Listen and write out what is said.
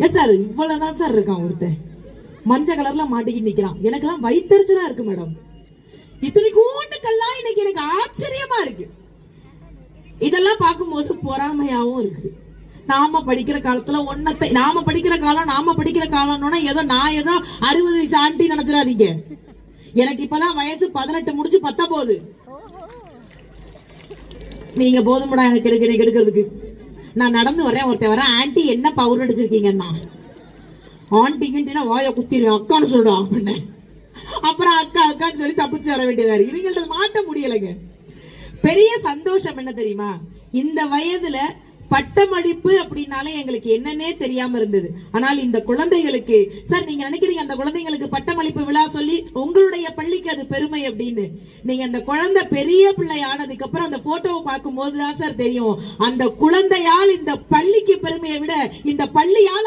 ஏன் சார் இவ்வளவுதான் சார் இருக்கான் ஒருத்தன் மஞ்சள் கலர்ல மாட்டிக்கிட்டு நிக்கிறான். எனக்கெல்லாம் வயிற்றுச்சலா இருக்கு மேடம். இத்தனைக்கூண்டுக்கெல்லாம் இன்னைக்கு எனக்கு ஆச்சரியமா இருக்கு. இதெல்லாம் பார்க்கும்போது பொறாமையாவும் இருக்கு. நாம படிக்கிற காலத்துல நாம படிக்கிற காலம்னா ஏதோ நான் ஏதோ 60 வயசு ஆண்டி நினைச்சிடாதீங்க. எனக்கு இப்பதான் வயசு 18 முடிச்சு 19. நீங்க போதும்டா எனக்கு எடுக்கிறதுக்கு. நான் நடந்து வரேன், ஒருத்தர் வரேன், ஆண்டி என்ன பவுடர் அடிச்சிருக்கீங்கன்னா ஆண்டிக்கிட்டினா வாயை குத்திடுவேன், அக்கான்னு சொல்லிடும் அப்படின்னு. அப்புறம் அக்கா அக்கான்னு சொல்லி தப்பிச்சு வர வேண்டியதா இருக்கு. இவங்கள்ட்ட மாட்ட முடியலைங்க. பெரிய சந்தோஷம் என்ன தெரியுமா, இந்த வயதுல பட்டமளிப்பு அப்படின்னாலே எங்களுக்கு என்னன்னே தெரியாம இருந்தது. ஆனால் இந்த குழந்தைகளுக்கு சார் நீங்க நினைக்கிறீங்க அந்த குழந்தைங்களுக்கு பட்டமளிப்பு விழா சொல்லி உங்களுடைய பள்ளிக்கு அது பெருமை அப்படின்னு. நீங்க அந்த குழந்தை பெரிய பிள்ளை ஆனதுக்கு அப்புறம் அந்த போட்டோவை பார்க்கும் போதுதான் சார் தெரியும் அந்த குழந்தையால் இந்த பள்ளிக்கு பெருமையை விட இந்த பள்ளியால